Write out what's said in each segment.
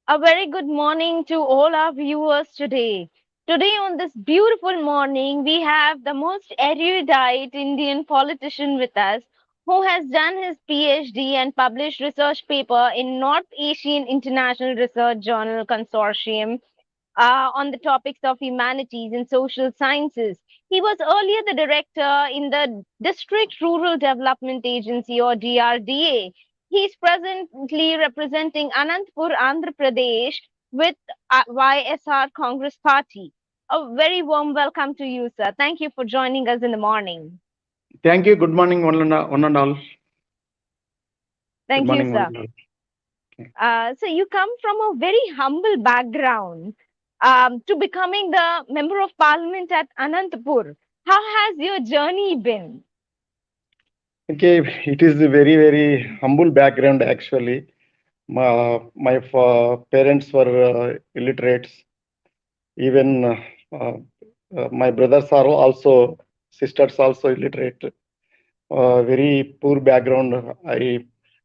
A very good morning to all our viewers today. Today, on this beautiful morning, we have the most erudite Indian politician with us who has done his PhD and published research paper in North Asian International Research Journal Consortium on the topics of humanities and social sciences. He was earlier the director in the District Rural Development Agency or DRDA. He is presently representing Anantapur, Andhra Pradesh with YSR Congress Party. A very warm welcome to you, sir. Thank you for joining us in the morning. Thank you. Good morning, one and all. Good Thank you, morning, one sir. and all. Okay. So you come from a very humble background to becoming the member of parliament at Anantapur. How has your journey been? Okay, it is a very, very humble background actually. My parents were illiterates. Even my brothers are also, sisters also illiterate. Very poor background.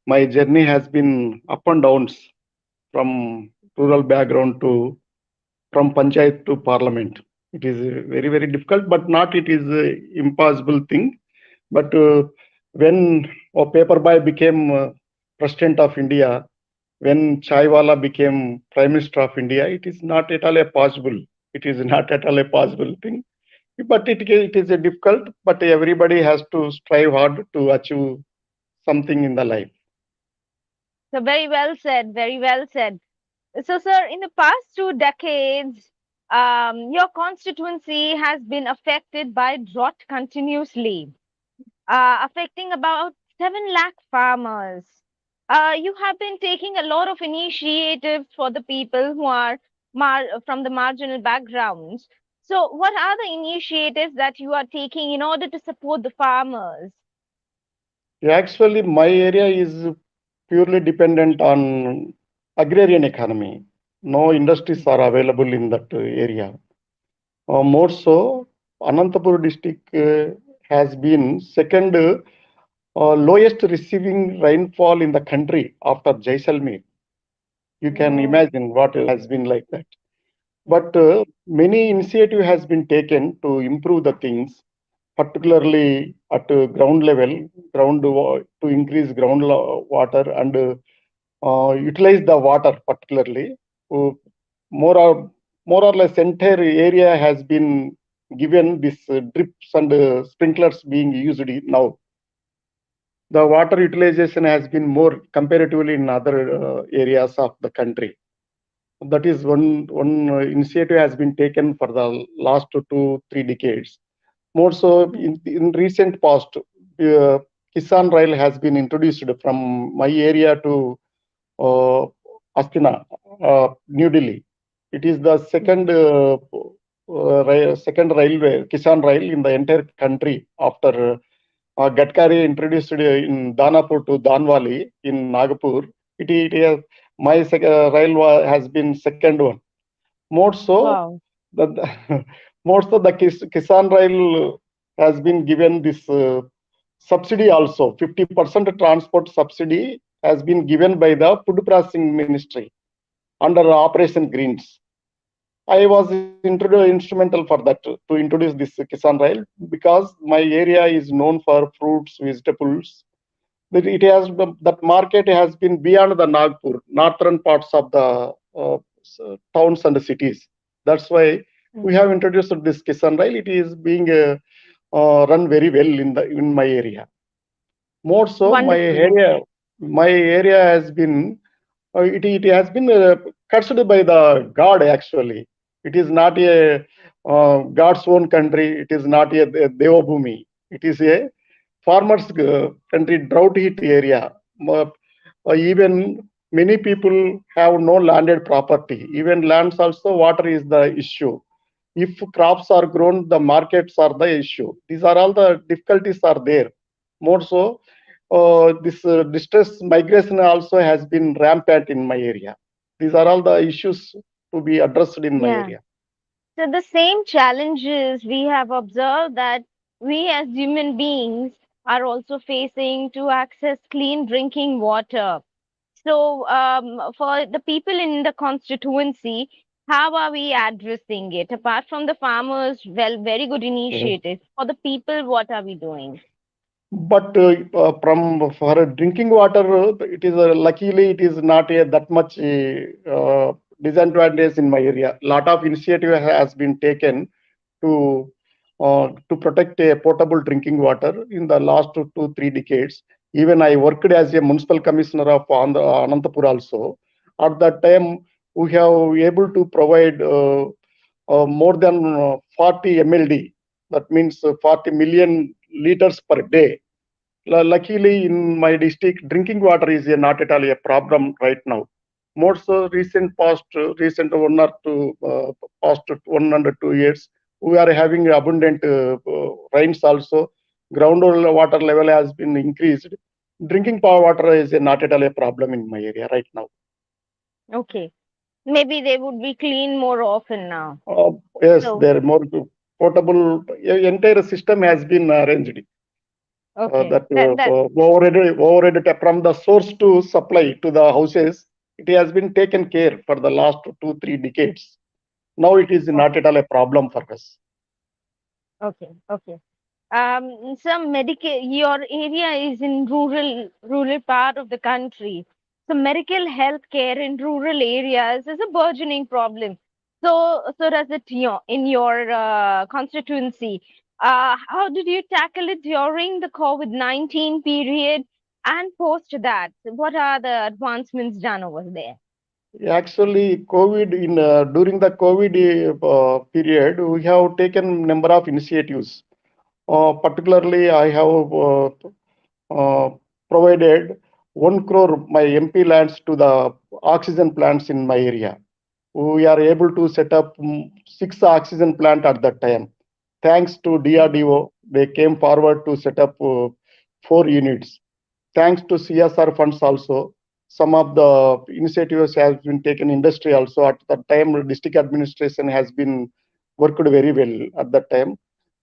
My journey has been up and downs from rural background to from panchayat to parliament. It is very, very difficult, but not it is a impossible thing. But when a paper boy became president of India, when Chaiwala became prime minister of India, it is not at all a possible. It is not at all a possible thing. But it is a difficult. But everybody has to strive hard to achieve something in the life. So very well said, very well said. So, sir, in the past 2 decades, your constituency has been affected by drought continuously, affecting about 7 lakh farmers. You have been taking a lot of initiatives for the people who are from the marginal backgrounds. So, what are the initiatives that you are taking in order to support the farmers? Actually, my area is purely dependent on agrarian economy. No industries are available in that area. More so, Anantapur district has been second lowest receiving rainfall in the country after Jaisalmer. You can Oh, imagine what has been like that. But yeah. many initiative has been taken to improve the things, particularly at ground level, to increase water and utilize the water particularly. Uh, more or more or less entire area has been given this drips and sprinklers being used now. The water utilization has been more comparatively in other areas of the country. That is one initiative has been taken for the last 2 3 decades. More so Hmm. in recent past, Kisan Rail has been introduced from my area to uh, Astina, New Delhi. It is the second second railway, Kisan Rail in the entire country after Gatkari introduced it in Danapur to Danwali in Nagpur. It has, has been second one. More so, Wow. the more so the Kisan Rail has been given this subsidy also. 50% transport subsidy has been given by the Food Processing Ministry under Operation Greens. I was instrumental for that to introduce this Kisan Rail because my area is known for fruits, vegetables. That it has that market has been beyond the Nagpur, northern parts of the towns and cities. That's why we Hmm. have introduced this Kisan Rail. It is being run very well in my area. More so, Wonderful. my area has been it has been cursed by the God actually. It is not a God's own country. It is not a Devabhumi. It is a farmers country, drought hit area. Even many people have no landed property. Even lands also, water is the issue. If crops are grown, the markets are the issue. These are all the difficulties are there. More so, this distress migration also has been rampant in my area. These are all the issues to be addressed in my Yeah. area. So the same challenges we have observed that we as human beings are also facing to access clean drinking water. So, for the people in the constituency, how are we addressing it? Apart from the farmers, well, very good initiatives. For the people, what are we doing? But from for drinking water, it is luckily it is not that much disadvantage in my area. Lot of initiative has been taken to protect a potable drinking water in the last 2 3 decades. Even I worked as a municipal commissioner of Anantapur also. At that time, we have able to provide more than 40 MLD. That means 40 million liters per day. Luckily, in my district, drinking water is not at all a problem right now. More so, recent 1 or 2 years, we are having abundant rains also. Groundwater water level has been increased. Drinking power water is not at all a problem in my area right now. Okay. Maybe they would be clean more often now. Uh, yes, So, there more potable. Entire system has been arranged. okay. That That overhead from the source to supply to the houses, it has been taken care for the last 2 3 decades. Now it is not okay. at all a problem for us. Okay. Okay. Some medical, your area is in rural part of the country. So medical health care in rural areas is a burgeoning problem. So does it in your constituency. How did you tackle it during the COVID-19 period and post that? What are the advancements done over there? Actually, COVID in during the COVID period, we have taken number of initiatives. Particularly, I have uh, provided 1 crore my MP lands to the oxygen plants in my area. We are able to set up 6 oxygen plant at that time. Thanks to DRDO, they came forward to set up 4 units. Thanks to CSR funds also, some of the initiatives have been taken industry also. At that time, district administration has been worked very well at that time.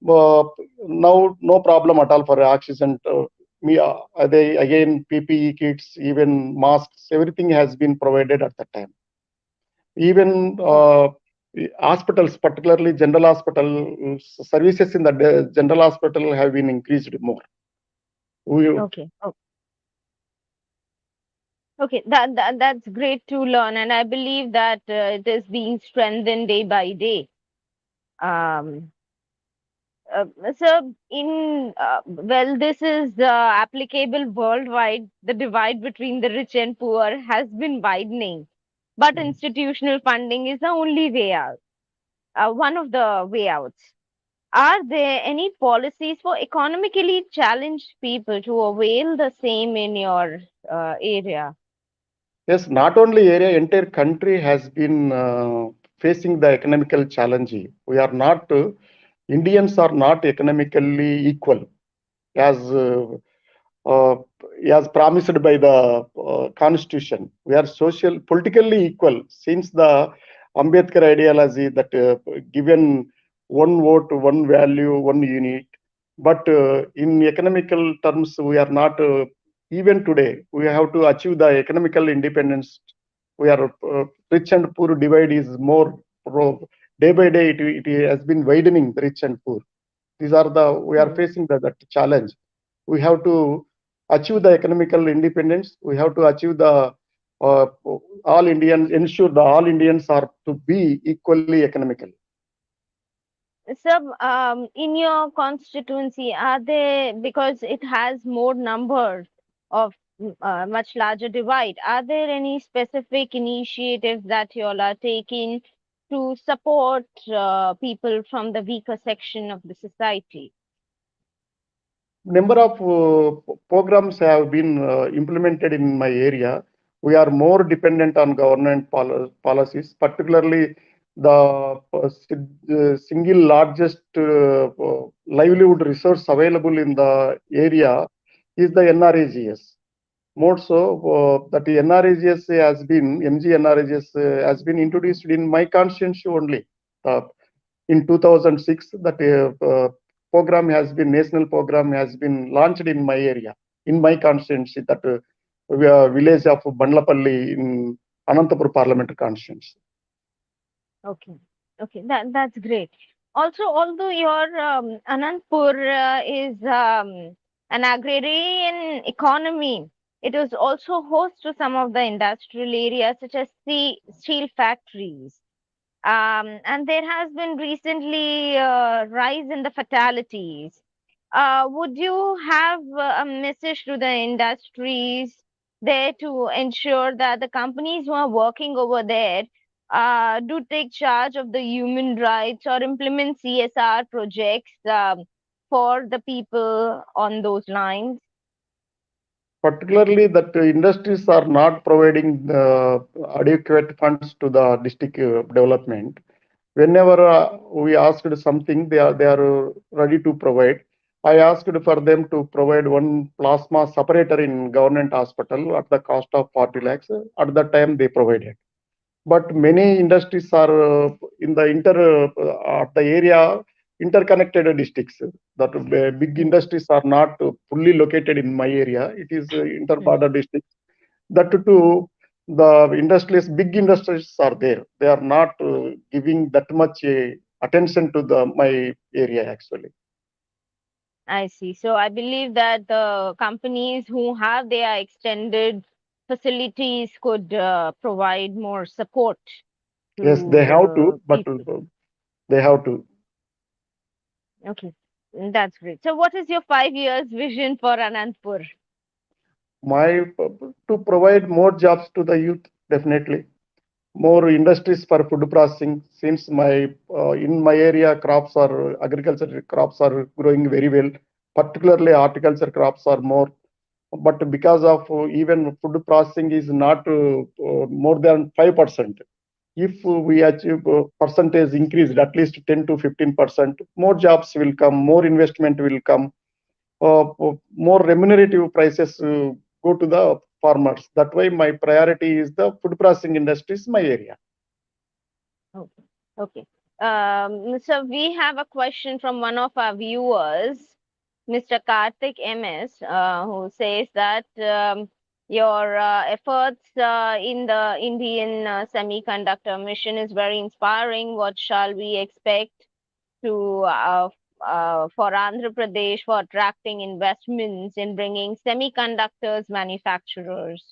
Uh, Now, no problem at all for oxygen. They again PPE kits, even masks, everything has been provided at that time. Even hospitals, particularly general hospital services in the general hospital have been increased more. We, Okay. Okay, that's great to learn, and I believe that it is being strengthened day by day. Um, uh, so, well, this is applicable worldwide. The divide between the rich and poor has been widening, but institutional funding is the only way out. One of the way outs. Are there any policies for economically challenged people to avail the same in your area? yes, not only area, entire country has been facing the economical challenge. We are not, Indians are not economically equal as uh, as promised by the constitution. We are social, politically equal since the Ambedkar ideology that given one vote, one value, one unit. But in economical terms, we are not even today. We have to achieve the economical independence. We are rich and poor divide is more day by day. It has been widening the rich and poor. These are the we are Hmm. facing that challenge. We have to achieve the economical independence. We have to achieve the uh, all Indians, ensure the all Indians are to be equally economical. So, in your constituency, are they, because it has more numbers of much larger divide, are there any specific initiatives that you all are taking to support people from the weaker section of the society? Number of programs have been implemented in my area. We are more dependent on government policies, particularly the single largest livelihood resource available in the area is the NRAGS. More so, that the NRAGS has been, MGNREGS has been introduced in my constituency only. Uh, in 2006, that program has been, national program has been launched in my area, in my constituency. That village of Bandlapalli in Anantapur Parliamentary constituency. Okay, okay, that's great. Also, although your Anantapur is an agrarian economy, it is also host to some of the industrial areas such as steel factories. And there has been recently rise in the fatalities. Would you have a message to the industries there to ensure that the companies who are working over there do take charge of the human rights or implement CSR projects for the people on those lines? Particularly that industries are not providing adequate funds to the district development. Whenever we asked something, they are ready to provide. I asked for them to provide one plasma separator in government hospital at the cost of 40 lakhs. At that time, they provided. But many industries are in the at the area interconnected districts. That big Mm, industries are not fully located in my area. It is mm. inter-border districts. That too, the industries, big industries are there. They are not giving that much attention to the my area actually. I see. So I believe that the companies who have their extended facilities could provide more support Yes, to they have to, the but people. they have to. Okay, that's great. So what is your 5 years vision for Anantapur? My to provide more jobs to the youth, definitely more industries for food processing. Since my in my area crops are agriculture crops are growing very well, particularly horticulture crops are more. But because of even food processing is not more than 5%. If we achieve percentage increased at least 10 to 15%, more jobs will come, more investment will come, more remunerative prices go to the farmers. That way, my priority is the food processing industries, my area. Okay, okay. So we have a question from one of our viewers, Mr. Karthik MS, who says that your efforts in the Indian semiconductor mission is very inspiring. What shall we expect to for Andhra Pradesh for attracting investments in bringing semiconductors manufacturers?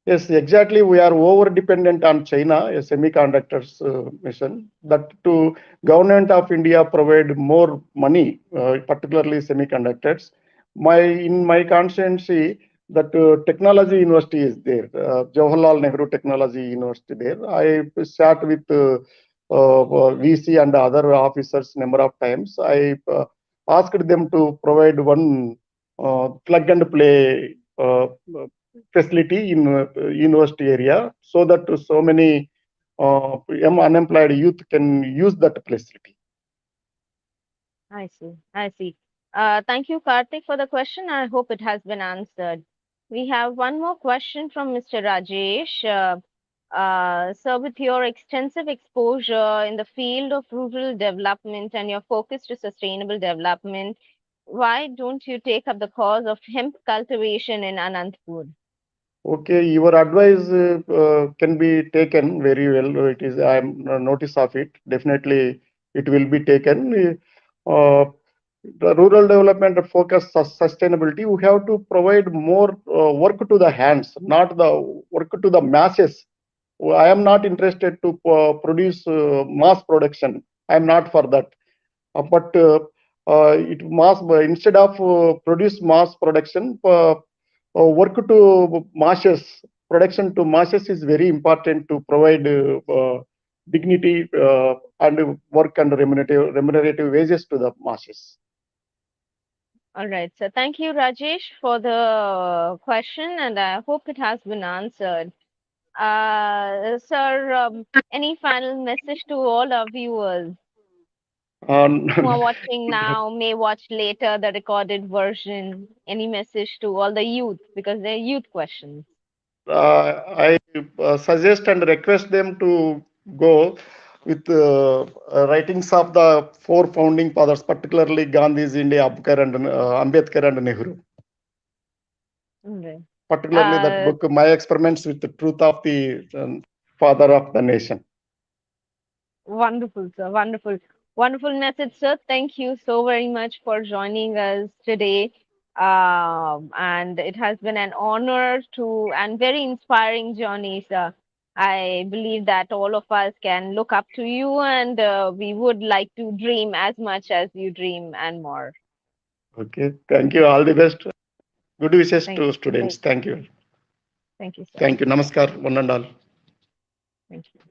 Yes, exactly. We are over dependent on China, a semiconductors mission. That to government of India provide more money, particularly semiconductors. In my constituency, that technology university is there, Jawaharlal Nehru Technology University there. I sat with VC and other officers number of times. I asked them to provide one plug and play facility in university area so that so many young unemployed youth can use that facility. I see. I see. Thank you, Karthik, for the question. I hope it has been answered. We have one more question from Mr. Rajesh. So, with your extensive exposure in the field of rural development and your focus to sustainable development, why don't you take up the cause of hemp cultivation in Anantapur? Okay, your advice can be taken very well. It is I am notice of it. Definitely, it will be taken. Uh, the rural development focus sustainability. We have to provide more work to the hands, not the work to the masses. I am not interested to produce mass production. I am not for that. But it mass instead of produce mass production, work to masses. Production to masses is very important to provide dignity and work and remunerative wages to the masses. All right. So, thank you, Rajesh, for the question, and I hope it has been answered. Sir, any final message to all our viewers Um, who are watching now, may watch later the recorded version? Any message to all the youth because they're youth questions? I suggest and request them to go with writings of the four founding fathers, particularly Gandhi's India, Ambedkar and Nehru. All right. particularly that Uh, book, My Experiments with the Truth of the Father of the Nation. Wonderful, sir. Wonderful. Wonderful message, sir. Thank you so very much for joining us today. And it has been an honor to and very inspiring journey, sir. I believe that all of us can look up to you, and we would like to dream as much as you dream and more. Okay, thank you. All the best. Good wishes Thank to you. students. Thank you. Thank you, sir. Thank you. Namaskar, one and all. Thank you.